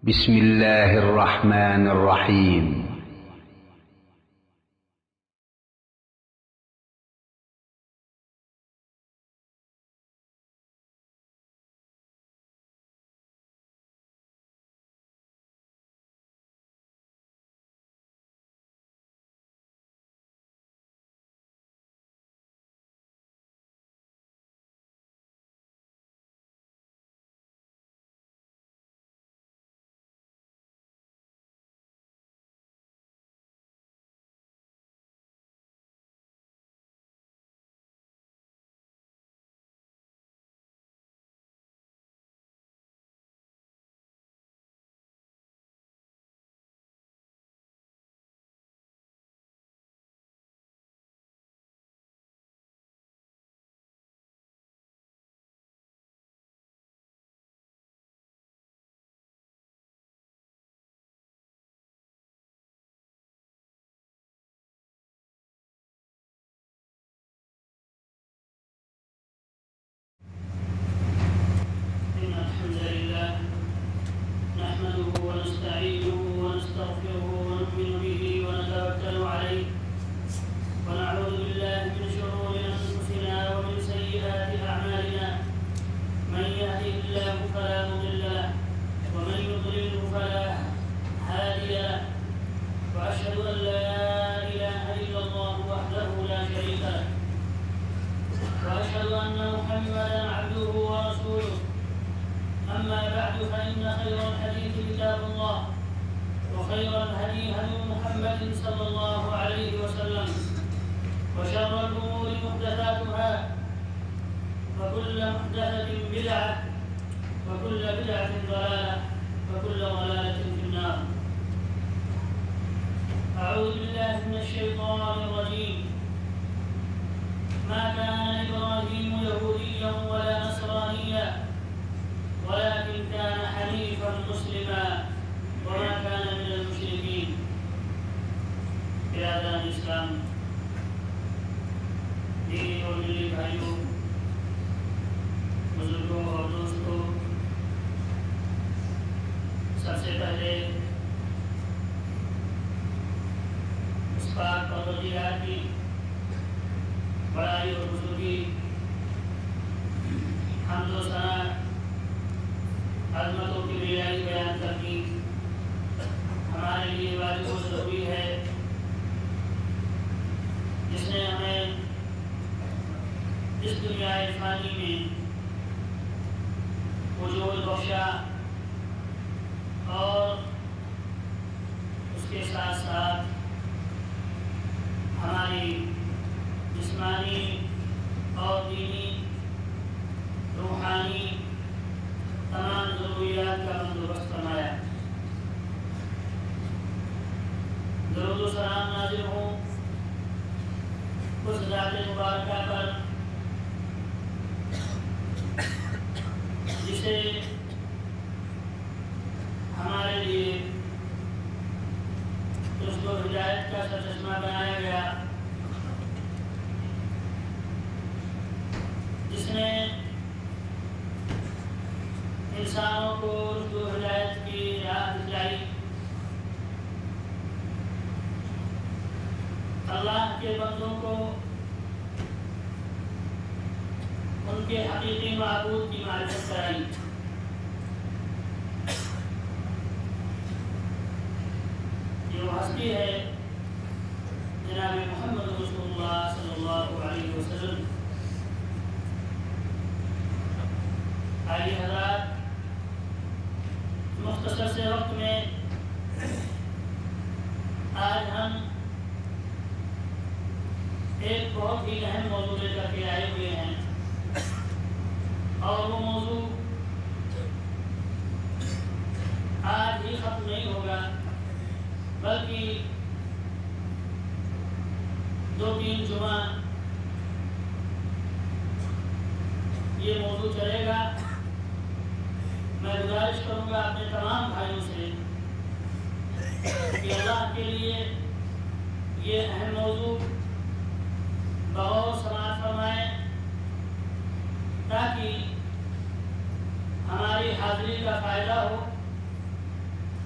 بسم الله الرحمن الرحيم.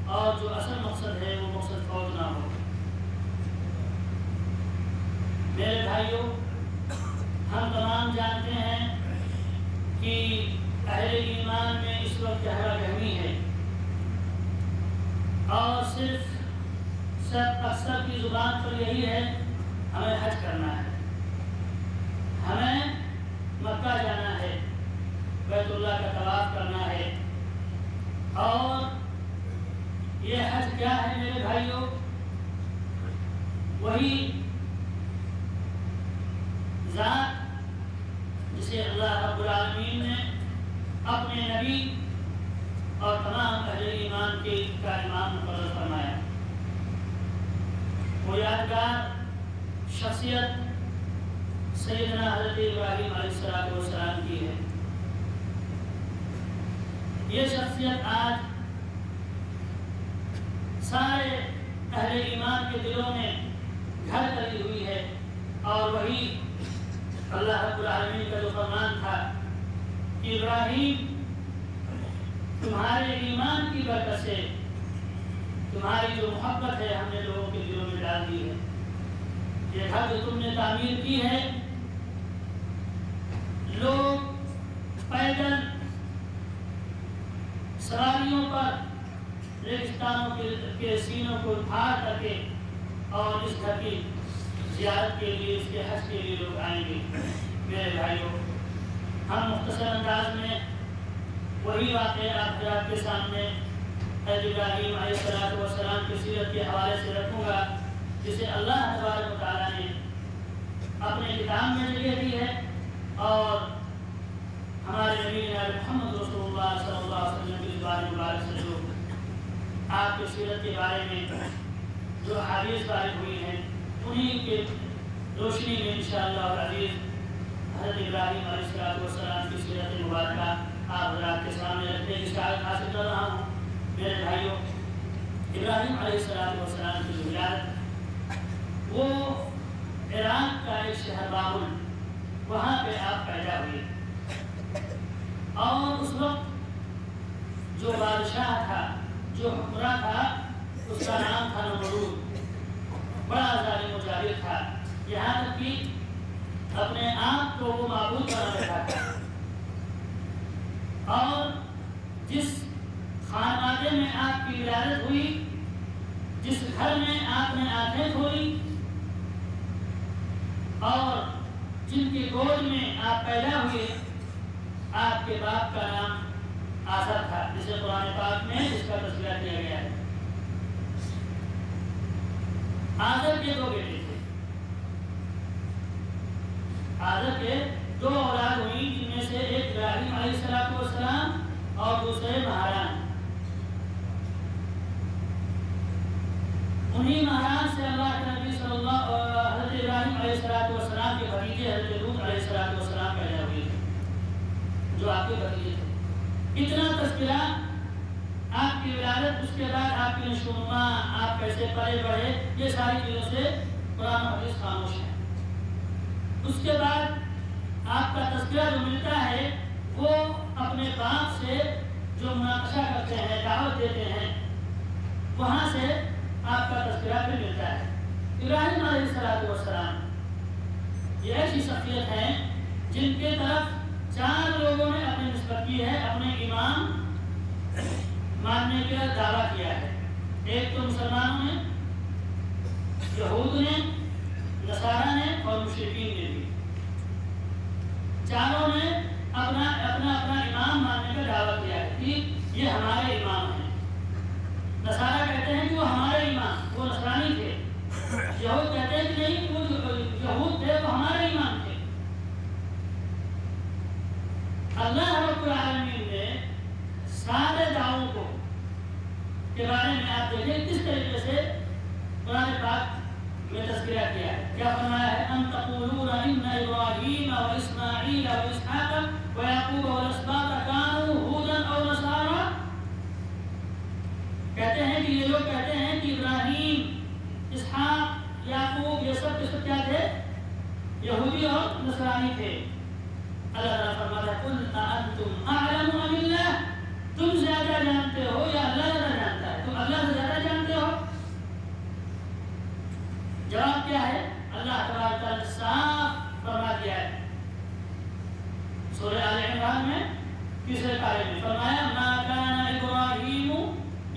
اور جو اصل مقصد ہے وہ مقصد فوت نہ ہو۔ میرے بھائیوں، ہم تمام جانتے ہیں کہ اہل ایمان میں اس وقت گہرا گہمی ہے، اور صرف اکثر کی زبان پر یہی ہے ہمیں حج کرنا ہے، ہمیں مکہ جانا ہے، بیت اللہ کا طواف کرنا ہے۔ اور یہ حج کیا ہے میرے بھائیوں؟ وہی ذات جسے اللہ رب العالمین نے اپنے نبی اور تمام اہل ایمان کا امام مقرر فرمایا۔ وہ یادگار شخصیت سیدنا حضرت ابراہیم علیہ السلام کی ہے۔ یہ شخصیت آج سارے اہل ایمان کے دلوں میں گھر کری ہوئی ہے، اور وہی اللہ رب العالمین کا جو فرمان تھا کہ ابراہیم تمہارے ایمان کی برکت سے تمہاری جو محبت ہے ہم نے لوگوں کے دلوں میں ڈال دی ہے۔ یہ گھر جو تم نے تعمیر کی ہے، لوگ پیدل سواریوں پر ریگستانوں کے سینوں کو پھاڑ کر کے اور اس گھر کی زیارت کے لیے، اس کے حج کے لیے لوگ آئیں گے۔ میرے بھائیوں، ہم مختصر انداز میں وہی واقعہ آپ حضرات کے سامنے حضرت ابراہیم علیہ السلام کی سیرت کے حوالے سے رکھوں گا، جسے اللہ تبارک و تعالیٰ نے اپنے کتاب میں جگہ دی ہے، اور ہمارے نبی جناب محمد رسول اللہ صلی اللہ علیہ وسلم کی زبان مبارک سے جو آپ کی سیرت کے بارے میں جو احادیث وارد ہوئی ہیں، انہی کے روشنی میں انشاءاللہ العزیز حضرت ابراہیم علیہ السلام کی سیرت مبارکہ آپ حضرات کے سامنے رکھنے کی سعادت حاصل کر رہا ہوں۔ میرے بھائیوں، ابراہیم علیہ السلام کی جو ولادت، وہ عراق کا ایک شہر بابل، وہاں پہ آپ پیدا ہوئے، اور اس وقت جو بادشاہ تھا، جو حکمراں تھا، اس کا نام تھا نمرود، بڑا ظالم و جابر تھا، یہاں تک کہ اپنے آپ کو وہ معبود بنا بیٹھا تھا۔ اور جس خانقاہ میں آپ کی ولادت ہوئی، جس گھر میں آپ نے آنکھیں کھولی، اور جن کی گود میں آپ پیدا ہوئے، آپ کے باپ کا نام آزر تھا، جسے قرآن پاک میں اس کا تذکرہ کیا گیا ہے۔ آزر کے دو بیٹے تھے، آزر کے دو اولاد ہوئی، جن میں سے ایک ابراہیم علیہ السلام اور دوسرے مہاران۔ انہی مہاران سے اللہ کے نبی صلی اللہ حضرت ابراہیم علیہ السلام کے بھتیجے حضرت لوط علیہ السلام پیدا ہوئے تھے، جو آپ کے بھتیجے تھے۔ اتنا تذکرہ آپ کی ولادت، اس کے بعد آپ کی نشوونما، آپ کیسے پلے بڑھے، یہ ساری چیزوں سے قرآن و حدیث خاموش ہے۔ اس کے بعد آپ کا تذکرہ جو ملتا ہے، وہ اپنے باپ سے جو مناقشہ کرتے ہیں، دعوت دیتے ہیں، وہاں سے آپ کا تذکرہ بھی ملتا ہے۔ ابراہیم علیہ السلام یہ ایسی شخصیت ہیں جن کے طرف 4 لوگوں نے اپنی نسبت کی ہے، اپنے امام ماننے کا دعویٰ کیا ہے۔ ایک تو مسلمانوں نے، یہود نے، نصارہ نے اور مشرکین نے بھی، چاروں نے اپنا امام ماننے کا دعویٰ کیا ہے کہ یہ ہمارے امام ہیں۔ نصارہ کہتے ہیں کہ وہ ہمارے امام، وہ نصرانی تھے۔ یہود کہتے ہیں کہ نہیں، وہ یہود تھے، وہ ہمارے امام تھے۔ اللہ رب العالمین نے سارے دعووں کو کے بارے میں آپ دیکھیں کس طریقے سے قرآن پاک میں تذکرہ کیا ہے۔ کیا فرمایا ہے؟ ان تقولون ان ابراہیم و اسماعیل و اسحاق و یعقوب والاسباط کانوا ھودا او نصارا۔ کہتے ہیں کہ یہ لوگ کہتے ہیں کہ ابراہیم، اسحاق، یعقوب، یہ سب کے سب کیا تھے؟ یہودی اور نصرانی تھے۔ اللہ تعالیٰ فرماتا ہے قل اانتم اعلم ام اللہ، تم زیادہ جانتے ہو یا اللہ زیادہ جانتا ہے؟ تم اللہ تیسرے پارے میں فرمایا ما کان ابراہیم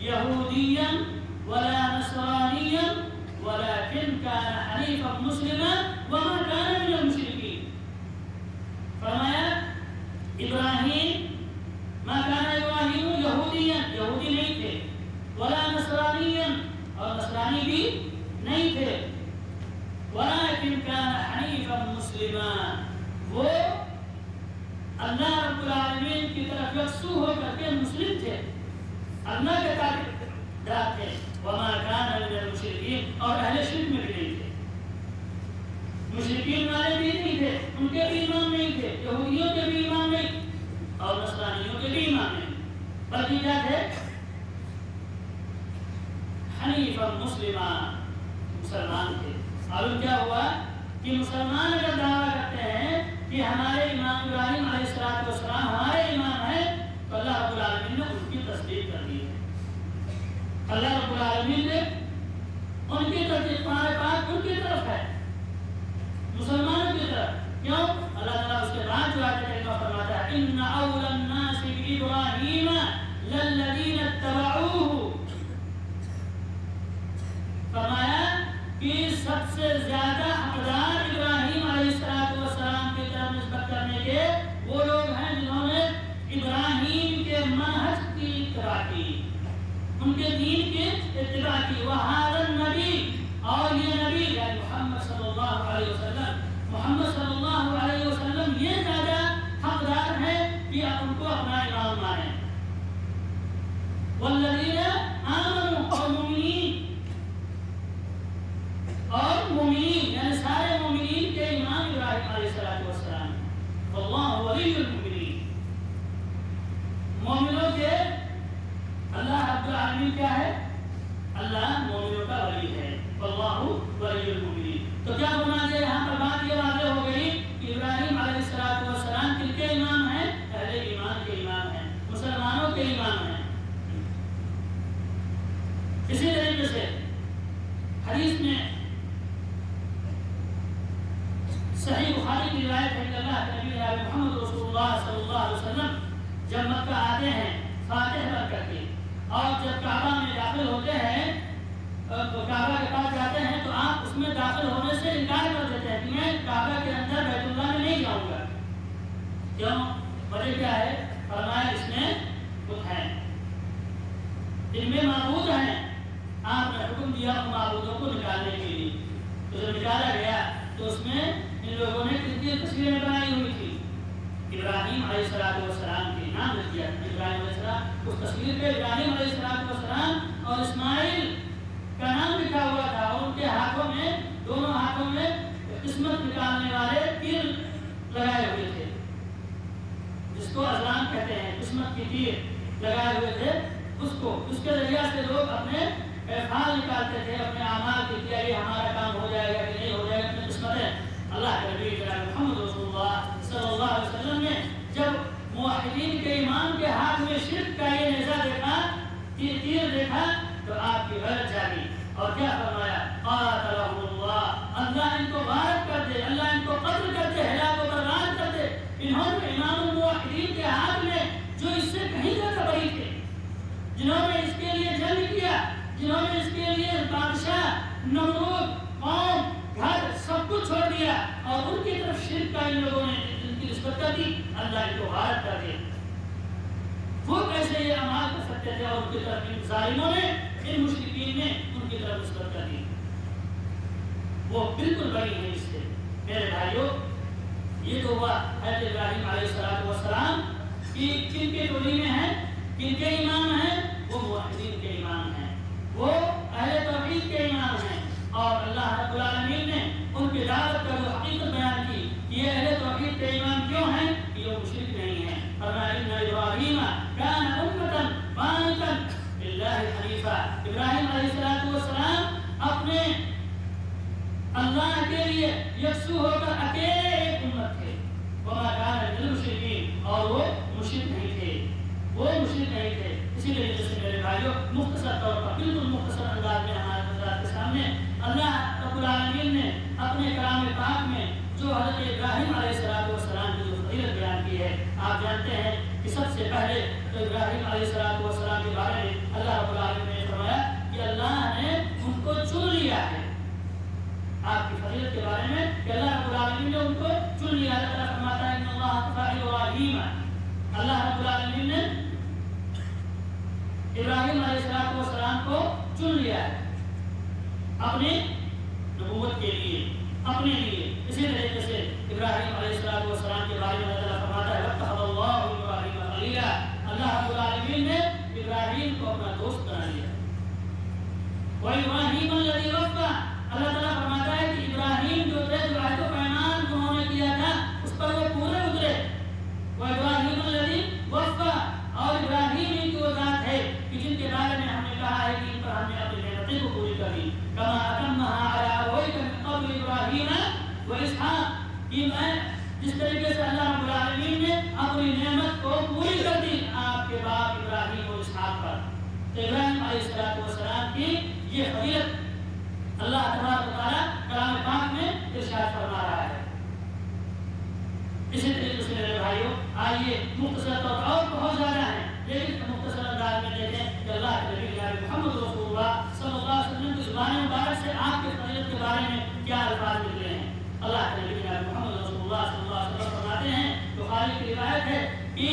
یہودیا ولا نصرانیا ولكن كان حنیفا مسلما وما كان من المشرکین. فرمایا ابراہیم ما کان ابراہیم یہودیا، یہودی نہیں تھے، ولا نصرانیا اور نصرانی بھی نہیں تھے، ولكن كان حنیفا مسلما، وہ اللہ رب العالمین کی طرف یکسو ہو کر کے مسلم تھے، اللہ کے تابعدار تھے، وما كان من المشرکین اور اہل شرک میں بھی نہیں تھے، مشرکین والے بھی نہیں تھے، ان کے بھی ایمان نہیں تھے، یہودیوں کے بھی ایمان نہیں اور نصرانیوں کے بھی ایمان نہیں، بلکہ کیا تھے؟ حنیفا مسلما، مسلمان تھے. اور کیا ہوا کہ مسلمان اگر دعویٰ کرتے ہیں کہ ہمارے امام ابراہیم علیہ السلام ہمارے امام ہیں تو اللہ رب العالمین نے ان کی تصدیق کر دی ہے. اللہ رب العالمین نے ان کی تصدیق، قرآن پاک ان کی طرف ہے، مسلمانوں کی طرف. کیوں؟ اللہ تعالیٰ اس کے بعد جو آیت کریمہ فرماتا ہے ان اول الناس بابراہیم للذین اتبعوہ، فرمایا کہ سب سے زیادہ حقدار ابراہیم علیہ السلام کی طرف نسبت کرنے کے وہ لوگ ہیں جنہوں نے ابراہیم کے منہج کی اتباع کی، ان کے دین کی اتباع کی. وہذا النبی، اور یہ نبی یعنی محمد صلی اللہ علیہ وسلم، محمد صلی اللہ علیہ وسلم یہ زیادہ حقدار ہے کہ آپ ان کو اپنا امام مانیں. والذین آمنوا، اور مومنین، اور مومنین یعنی سارے مومنین کے امام ابراہیم علیہ السلام. واللہ ولی المؤمنین، مومنوں کے اللہ رب العالمین کیا ہے؟ اللہ مومنوں کا ولی ہے. واللہ ولی المؤمنین. تو کیا فرما دیا یہاں پر؟ بات یہ واضح ہو گئی کہ ابراہیم علیہ السلام کن کے امام ہیں؟ اہل ایمان کے امام ہیں، مسلمانوں کے امام ہیں. اسی طریقے سے حدیث میں صحیح بخاری کی روایت ہے کہ اللہ کے نبی محمد رسول اللہ صلی اللہ علیہ وسلم جب مکہ آتے ہیں فاتح بن کر کے، اور جب کعبہ میں داخل ہوتے ہیں، کعبہ کے پاس جاتے ہیں تو آپ اس میں داخل ہونے سے انکار کر دیتے ہیں کہ میں کعبہ کے اندر بیت اللہ میں نہیں جاؤں گا. کیوں؟ وجہ کیا ہے؟ فرمایا اس میں بت ہیں، ان میں معبود ہیں. آپ نے حکم دیا ان معبودوں کو نکالنے کے لیے. تو جب نکالا گیا تو اس میں ان لوگوں نے کتنی تصویریں بنائی ہوئی تھی؟ ابراہیم علیہ السلام کے نام لکھ دیا. ابراہیم علیہ السلام، اس تصویر پہ ابراہیم علیہ السلام اور اسماعیل کا نام لکھا ہوا تھا، اور ان کے ہاتھوں میں، دونوں ہاتھوں میں قسمت نکالنے والے تیر لگائے ہوئے تھے، جس کو ازلام کہتے ہیں، قسمت کی تیر لگائے ہوئے تھے. اس کے ذریعہ سے لوگ اپنے افعال نکالتے تھے، اپنے اعمال کے کیا یہ ہمارا کام ہو جائے گا کہ نہیں ہو جائے گا، اپنی قسمتیں. اللہ کے نبی محمد رسول اللہ صلی اللہ علیہ وسلم نے جب موحدین کے امام کے ہاتھ میں شرک کا یہ نیزہ دیکھا، تیر دیکھا، تو آپ کی غیرت جاگی اور کیا فرمایا؟ قاتلہم اللہ، اللہ ان کو غارت کر دے، اللہ ان کو قتل کر دے، ہلاک و برباد کر دے. انہوں نے امام الموحدین کے ہاتھ میں جو اس سے کہیں زیادہ بری تھے، جنہوں نے اس کے لیے جنگ کیا، جنہوں نے اس کے لیے بادشاہ، نمرود، قوم، گھر سب کچھ چھوڑ دیا، اور ان کی طرف شرک کا ان لوگوں نے ان کی نسبت کر دی، اللہ ان کو غارت کر دے. وہ کیسے یہ اعمال کر سکتے تھے؟ اور ان کی طرف ان ظالموں نے، ان مشرکین نے ان کی طرف نسبت کر دی. وہ بالکل بڑی ہے اس سے. میرے بھائیوں، یہ تو ہوا حضرت ابراہیم علیہ السلام کی کن کے ٹولی میں ہیں، کن کے امام ہیں؟ وہ موحدین کے امام ہیں، وہ اہل توحید کے امام ہیں. اور اللہ رب العالمین نے ان کی دعوت کا جو حقیقت بیان کی کہ یہ اہل توحید کے امام کیوں ہیں، کہ وہ مشرک نہیں ہیں. فرمایا ان ابراہیم کان امۃ قانتا للہ حنیفا، ابراہیم علیہ السلام اپنے اللہ کے لیے یکسو ہو کر اکیلے ایک امت تھے. وما کان من المشرکین، اور وہ مشرک نہیں تھے، وہ مشرک نہیں تھے. اسی طریقے سے میرے بھائیوں، مختصر طور پر، بالکل مختصر انداز میں ہمارے حضرات کے سامنے اللہ رب العالمین نے اپنے کلام پاک میں جو حضرت ابراہیم علیہ السلام کی جو فضیلت بیان کی ہے، آپ جانتے ہیں کہ سب سے پہلے تو ابراہیم علیہ السلام کے بارے میں اللہ رب العالمین نے فرمایا کہ اللہ نے ان کو چن لیا ہے. آپ کی فضیلت کے بارے میں کہ اللہ رب العالمین نے ان کو چن لیا. اللہ تعالیٰ فرماتا ہے ان اللہ اصطفى ابراہیم. اللہ رب العالمین نے ابراہیم علیہ السلام کو چن لیا ہے اپنی نبوت کے لیے، اپنے لیے. اسی طریقے سے ابراہیم علیہ السلام کے بارے میں اللہ تعالیٰ فرماتا ہے وَاتَّخَذَ اللَّهُ إِبْرَاهِيمَ خَلِيلًا. اللہ رب العالمین نے ابراہیم کو اپنا دوست بنا لیا. وَإِبْرَاهِيمَ الَّذِي وَفَّى. اللہ تعالیٰ فرماتا ہے کہ ابراہیم جو تھے جو عہد و پیمان انہوں نے کیا تھا اس پر وہ پورے اترے. وَإِبْرَاهِيمَ الَّذِي وَفَّى. اور ابراہیم ہی کی وہ ذات ہے کہ جن کے بارے میں ہم نے کہا ہے کہ ان پر ہم نے اپنی نعمتیں کو پوری کر دی. كما أتمها على أبويك من قبل إبراهيم وإسحاق. کہ میں جس طریقے سے اللہ رب العالمین نے اپنی نعمت کو پوری کر دی آپ کے باپ ابراہیم اور اسحاق پر. تو ابراہیم علیہ السلام کی یہ فضیلت اللہ تبارک و تعالیٰ کلام پاک میں ارشاد فرما رہا ہے. اسی طریقے سے میرے بھائیوں آئیے مختصر طور پر اور بہت زیادہ ہیں لیکن مختصر انداز میں دیکھیں کہ اللہ کے نبی جناب محمد رسول اللہ صلی اللہ علیہ وسلم کی زبان مبارک سے آپ کے فضیلت کے بارے میں کیا الفاظ نکلے ہیں. اللہ کے نبی جناب محمد رسول اللہ صلی اللہ علیہ وسلم فرماتے ہیں بخاری کی روایت ہے کہ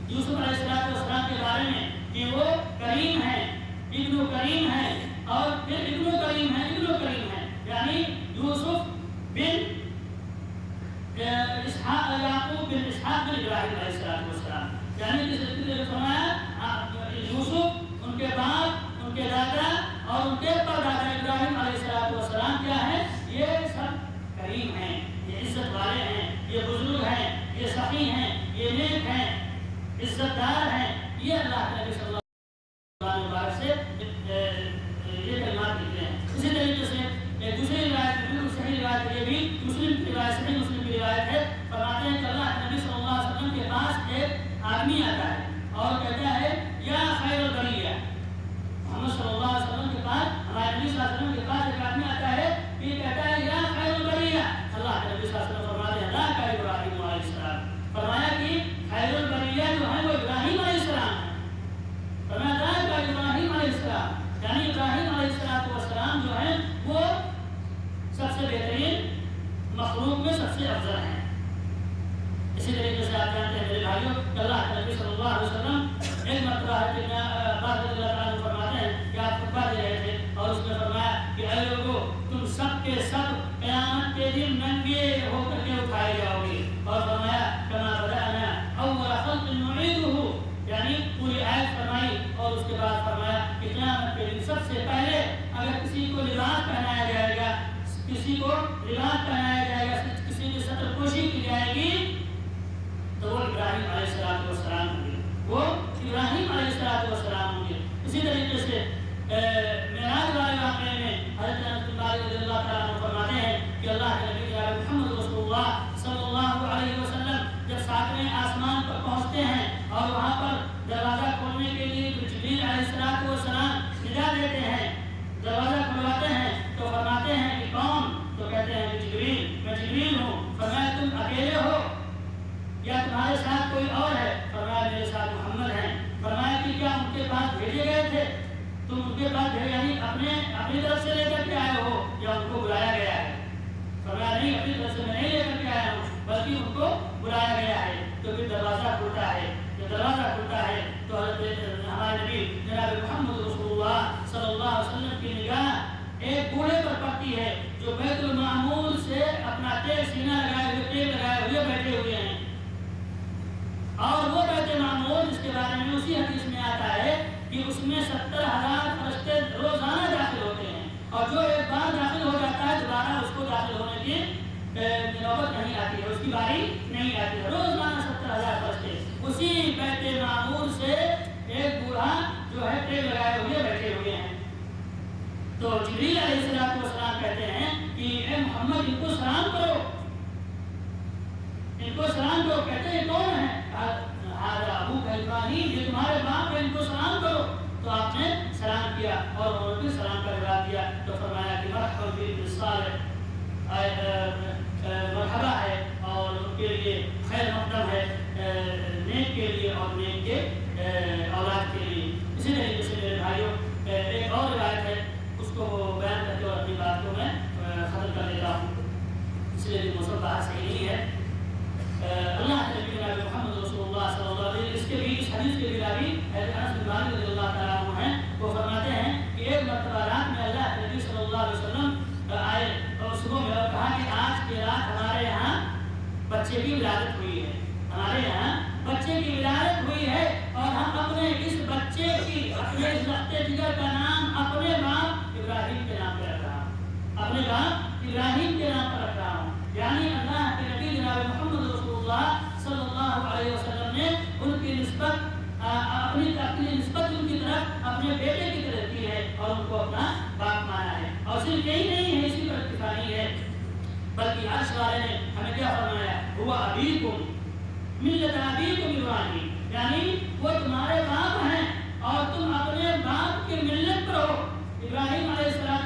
یوسف علیہ السلام کے بارے میں کہ وہ کریم ہیں، ابن کریم ہیں اور پھر ابن کریم ہیں یعنی یوسف بن اسحاق یعقوب بن اسحاق بن ابراہیم علیہ السلام. یعنی جس طریقے سے فرمایا یوسف ان کے باپ، ان کے دادا اور ان کے پردادا ابراہیم علیہ السلام کیا ہے؟ یہ سب کریم ہیں، یہ عزت والے ہیں، یہ بزرگ ہیں، یہ سخی ہیں، یہ نیک ہیں، عزت دار ہیں. یہ اللہ کے نبی صلی اللہ علیہ وسلم سے یہ کلمات نکلے ہیں. اسی طریقے سے ایک دوسری روایت بالکل صحیح روایت یہ بھی مسلم کی روایت صحیح مسلم کی روایت ہے. فرماتے ہیں کہ اللہ کے نبی صلی اللہ علیہ وسلم کے پاس ایک آدمی آتا ہے اور کہتا ہے یا خیر البریہ. محمد صلی اللہ علیہ وسلم کے پاس، ہمارے نبی صلی اللہ علیہ وسلم کے پاس ایک آدمی آتا ہے یہ کہتا ہے یا خیر البریہ. اللہ کے نبی صلی اللہ علیہ وسلم فرماتے ہیں لا کا ابراہیم علیہ السلام. فرمایا کہ خیر البریہ جو ہے وہ ابراہیم علیہ السلام ہے. فرمایا لا کا ابراہیم علیہ السلام یعنی ابراہیم علیہ السلام جو ہے وہ سب سے بہترین مخلوق میں سب سے افضل ہیں. اسی طریقے سے آپ جانتے ہیں میرے بھائیوں کہ اللہ کے نبی صلی اللہ علیہ وسلم ایک مرتبہ ہے کہ عباس رضی اللہ تعالیٰ فرماتے ہیں کہ آپ خطبہ دے رہے تھے اور اس میں فرمایا کہ اے لوگوں تم سب کے سب قیامت کے دن ننگے ہو کر کے اٹھائے جاؤ گے. اور فرمایا کما بدأنا اول خلق نعیدہ یعنی پوری آیت فرمائی اور اس کے بعد فرمایا کہ قیامت کے دن سب سے پہلے اگر کسی کو لباس پہنایا جائے گا، کسی کو لباس پہنایا جائے گا، کسی کی سطر پوشی کی جائے گی تو وہ ابراہیم علیہ السلام ہوں گے، وہ ابراہیم علیہ السلام ہوں گے. اسی طریقے سے معراج والے واقعے میں حضرت انس بن مالک رضی اللہ تعالیٰ عنہ فرماتے ہیں کہ اللہ کے نبی جناب محمد رسول اللہ صلی اللہ علیہ وسلم جب ساتویں آسمان پر پہنچتے ہیں اور وہاں پر دروازہ کھولنے کے لیے جبریل علیہ السلام ندا دیتے ہیں، دروازہ کھلواتے ہیں تو فرماتے ہیں کہ کون؟ تو کہتے ہیں کہ جبریل، میں جبریل ہوں. فرمایا تم اکیلے ہو یا تمہارے ساتھ کوئی اور ہے؟ فرمایا میرے ساتھ محمد ہیں. فرمایا کہ کیا ان کے پاس بھیجے گئے تھے؟ تم ان کے پاس بھیجے یعنی اپنی طرف سے لے کر کے آئے ہو یا ان کو بلایا گیا ہے؟ فرمایا نہیں، اپنی طرف سے میں نہیں لے کر کے آیا ہوں بلکہ ان کو بلایا گیا ہے. تو پھر دروازہ کھلتا ہے. جب دروازہ کھلتا ہے تو حضرت ہمارے نبی جناب محمد رسول اللہ صلی اللہ علیہ وسلم کی نگاہ ایک بوڑھے پر پڑتی ہے جو بیت المعمور سے اپنا سینہ لگائے ہوئے بیٹھے ہوئے ہیں. اور وہ بیت معمور جس کے بارے میں اسی حدیث میں آتا ہے کہ اس میں 70,000 فرشتے روزانہ داخل ہوتے ہیں اور جو ایک بار داخل ہو جاتا ہے دوبارہ اس کو داخل ہونے کی نوبت نہیں آتی ہے، اس کی باری نہیں آتی ہے. روزانہ 70,000 فرشتے اسی بیت معمور سے ایک بوڑھا جو ہے ٹیک لگائے ہوئے بیٹھے ہوئے ہیں. تو جبریل علیہ السلام کہتے ہیں کہ اے محمد ان کو سلام کرو، ان کو سلام کرو. کہتے ہیں کون ہے؟ ابوک ابراہیم، یہ تمہارے باپ ہے، ان کو سلام کرو. تو آپ نے سلام کیا اور انہوں نے سلام کا جواب دیا تو فرمایا کہ مرحبا بابن صالح، مرحبا ہے اور ان کے لیے خیر مقدم ہے، نیک کے لیے اور نیک کے اولاد کے لیے. اسی طریقے سے میرے بھائیوں ایک اور روایت ہے، اس کو بیان کر کے اور اپنی بات کو میں ختم کر دیتا ہوں، اس لیے موسم بات صحیح نہیں ہے. اللہ کے نبی جناب محمد رسول اللہ صلی اللہ علیہ وسلم اس کے بھی اس حدیث کے بھی راوی حضرت انس بن مالک رضی اللہ تعالیٰ عنہ ہیں. وہ فرماتے ہیں کہ ایک مرتبہ رات میں اللہ کے نبی صلی اللہ علیہ وسلم آئے اور صبح میں اور کہا کہ آج کی رات ہمارے یہاں بچے کی ولادت ہوئی ہے، ہمارے یہاں بچے کی ولادت ہوئی ہے، اور ہم اپنے اس بچے کی اپنے اس رخت جگر کا نام اپنے باپ ابراہیم کے نام پہ رکھ رہا ہوں، اپنے باپ ابراہیم کے نام پر رکھ رہا ہوں. یعنی اللہ کے نبی جناب محمد رسول اللہ صلی اللہ علیہ وسلم نے ان کی نسبت اپنی نسبت ان کی طرف اپنے بیٹے کی طرف کی ہے اور ان کو اپنا باپ مانا ہے. اور صرف یہی نہیں ہے، اسی پر اکتفا نہیں ہے، بلکہ عرش والے نے ہمیں کیا فرمایا، ہوا ابیکم ملت ابیکم ابراہیم، یعنی وہ تمہارے باپ ہیں اور تم اپنے باپ کی ملت پر ہو. ابراہیم علیہ السلام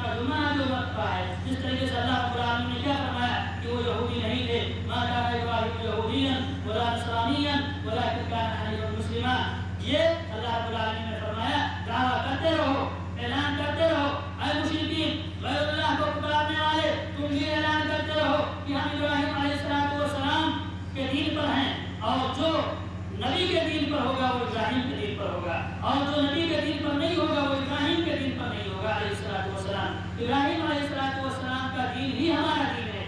کا جمعہ جو مرتبہ ہے، جس طریقے سے اللہ رب العالمین نے کیا فرمایا کہ وہ یہودی نہیں تھے، ما کان ابراہیم یہودیا ولا نصرانیا ولکن کان حنیفا مسلما. یہ اللہ رب العالمین نے فرمایا دعویٰ کرتے رہو، اعلان کرتے رہو، اے مشرکین غیر اللہ کو پکارنے والے، تم یہ اعلان کرتے رہو کہ ہم ابراہیم علیہ السلام کے دین پر ہیں، اور جو نبی کے دین پر ہوگا وہ ابراہیم کے دین پر ہوگا، اور جو نبی کے دین پر نہیں ہوگا وہ ابراہیم کے دین پر نہیں ہوگا علیہ السلام. ابراہیم علیہ السلام کا دین ہی ہمارا دین ہے.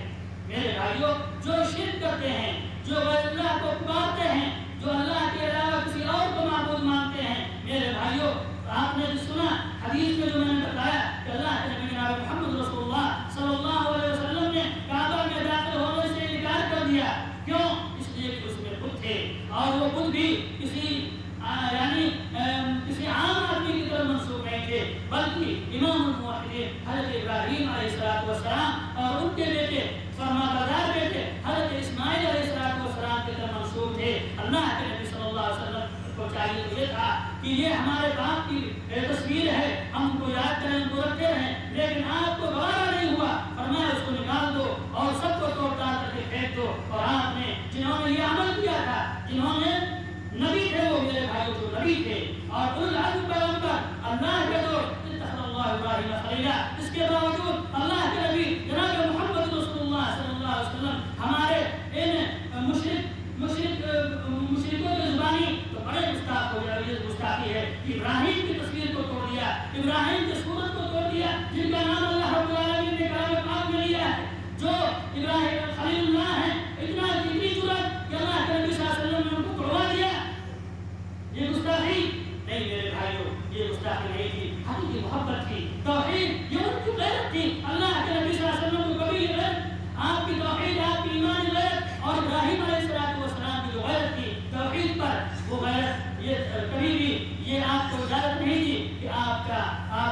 میرے بھائیوں، جو شرک کرتے ہیں، جو غیر اللہ کو پکارتے ہیں، جو اللہ کے علاوہ کسی اور کو معبود مانتے ہیں، میرے بھائیوں آپ نے جو سنا حدیث میں جو میں نے بتایا کہ اللہ کے نبی جناب محمد رسول اللہ صلی اللہ علیہ وسلم نے کعبہ میں داخل ہونے سے انکار کر دیا. کیوں؟ اس لیے کہ اس میں بت تھے، اور وہ بت بھی کسی عام آدمی کی طرف منسوب نہیں تھے، بلکہ امام الموحدین حضرت ابراہیم علیہ السلام اور ان کے بیٹے فرمانبردار بیٹے حضرت اسماعیل علیہ السلام کی طرف منسوب تھے. اللہ کے نبی صلی اللہ علیہ وسلم کو چاہیے تو یہ تھا کہ یہ ہمارے باپ کی تصویر ہے، ہم ان کو یاد کریں، ان کو رکھتے رہیں، لیکن آپ کو گوارا نہیں ہوا، فرمایا اس کو نکال دو اور سب کو توڑ تاڑ کر کے پھینک دو. اور آپ نے جنہوں نے یہ عمل کیا تھا، جنہوں نے نبی تھے، وہ میرے بھائیوں جو نبی تھے اور اولوالعزم پیغمبر اللہ کے دور اتخذ اللہ ابراہیم خلیلا، اس کے باوجود اللہ کے نبی جناب محمد رسول اللہ صلی اللہ علیہ وسلم ہمارے ان مشرکوں کی زبانی تو بڑے گستاخ ہو گیا. یہ گستاخی ہے کہ ابراہیم کی تصویر کو توڑ دیا، ابراہیم کی صورت کو توڑ دیا، جن کا نام اللہ رب العالمین نے کلام پاک میں لیا ہے، جو ابراہیم خلیل اللہ ہیں. اتنی جرأت کہ اللہ کے نبی صلی اللہ علیہ وسلم نے ان کو توڑوا دیا. یہ گستاخی نہیں میرے بھائیوں، یہ گستاخی نہیں تھی، حقیقی محبت تھی، توحید یہ ان کی غیرت تھی. اللہ کے نبی صلی اللہ علیہ وسلم کو کبھی غیرت، آپ کی توحید، آپ کی ایمان غیرت، اور ابراہیم علیہ السلام کی جو غیرت تھی توحید پر، وہ غیرت یہ کبھی بھی یہ آپ کو اجازت نہیں دی کہ آپ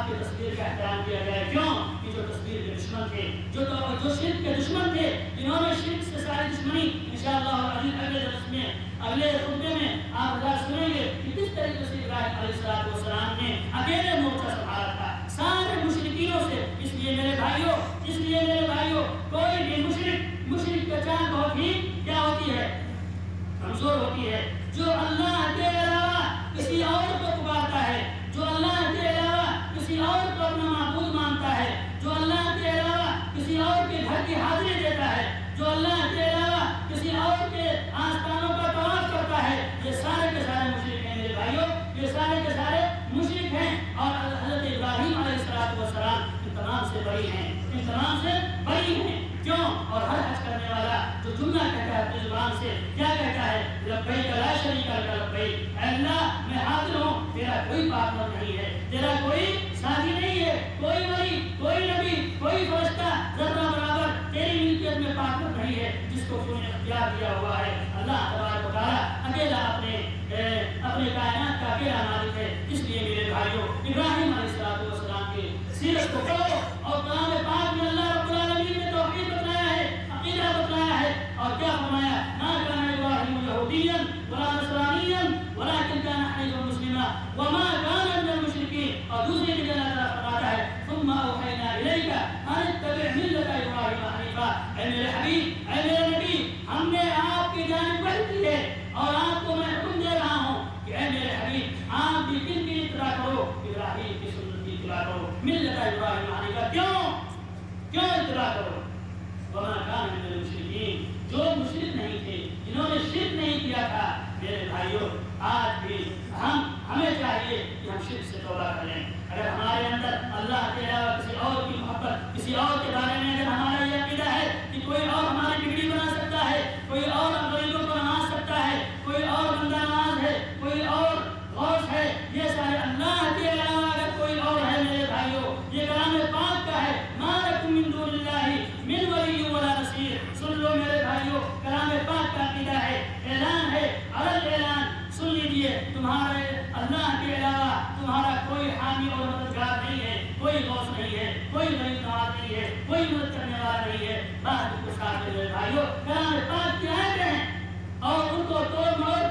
کی تصویر کا احترام کیا جائے. کیوں؟ کہ جو تصویر کے دشمن تھے، جو شرک کے دشمن تھے، جنہوں نے شرک سے ساری دشمنی انشاءاللہ اگلے درس میں، اگلے خطبے میں آپ حضرات سنیں گے کہ کس طریقے سے ابراہیم علیہ السلام نے اکیلے مورچہ سنبھالا تھا سارے مشرکینوں سے. اس لیے میرے بھائیوں کوئی بھی مشرک کا جان بہت ہی کیا ہوتی ہے، کمزور ہوتی ہے. جو اللہ کے علاوہ کسی اور کو پکارتا ہے، جو اللہ کے علاوہ کسی اور کو اپنا معبود مانتا ہے، جو اللہ کے علاوہ کسی اور کے گھر کی حاضری دیتا ہے، جو اللہ کے علاوہ کسی اور کے آستانوں کا طواف کرتا ہے، یہ سارے کے سارے مشرک ہیں میرے بھائیوں، یہ سارے کے سارے مشرک ہیں. اور حضرت ابراہیم علیہ السلام ان تمام سے بری ہیں. کیوں؟ اور ہر حج کرنے والا جو جملہ کہتا ہے اپنی زبان سے کیا کہتا ہے، لبیک لا شریک لک لبیک، اے اللہ میں حاضر ہوں، تیرا کوئی پارٹنر نہیں ہے، تیرا کوئی ساتھی نہیں ہے، کوئی ولی، کوئی نبی، کوئی فرشتہ ذرہ برابر تیری ملکیت میں پارٹنر نہیں ہے، جس کو تو نے اختیار دیا ہوا ہے. اللہ تبارک و تعالیٰ اکیلا اپنے کائنات کا اکیلا مالک ہے. اس لیے میرے بھائیوں ابراہیم علیہ السلام کی سیرت کو پڑھو، اور کلام پاک میں اللہ رب العالمین نے توحید بتلایا ہے، عقیدہ بتلایا ہے، اور کیا فرمایا، ما کان ابراہیم یہودیا ولا نصرانیا ولکن کان حنیفا مسلما وما کان من المشرکین. اور دوسری جگہ اللہ فرماتا ہے ثم اوحینا الیک ان اتبع ملت ابراہیم حنیفا. اے میرے حبیب، اے میرے نبی، ہم نے آپ کی جانب وحی کی ہے اور آپ کو ابراہیم حنیفا، کیوں اتباع کرو؟ وما کان من المشرکین، جو مشرک نہیں تھے، جنہوں نے شرک نہیں کیا تھا. میرے بھائیوں، آج بھی ہمیں چاہیے کہ ہم شرک سے توبہ کریں. اگر ہمارے اندر اللہ کے علاوہ کسی اور کی محبت، کسی اور کے بارے میں اگر ہمارا یہ عقیدہ ہے کہ کوئی اور ہماری بگڑی بنا سکتا ہے، کوئی اور غریبوں کو نواز سکتا ہے، کوئی اور بندہ نواز ہے، کوئی اور غوث ہے، یہ سارے اللہ کے علاوہ اگر کوئی اور ہے میرے بھائیوں، یہ کلام پاک کا ہے، ما لکم من دون اللہ من ولی ولا نصیر. سن لو میرے بھائیوں، کلام پاک کا عقیدہ ہے، اعلان ہے، علل اعلان. سن لیجیے، تمہارے اللہ کے علاوہ تمہارا کوئی حامی اور مددگار نہیں ہے، کوئی غوث نہیں ہے، کوئی غریب نواز نہیں ہے، کوئی مدد کرنے والا نہیں ہے. بات کو ساتھ میرے بھائیوں، کلام پاک کی آیتیں ہیں اور ان کو توڑ موڑ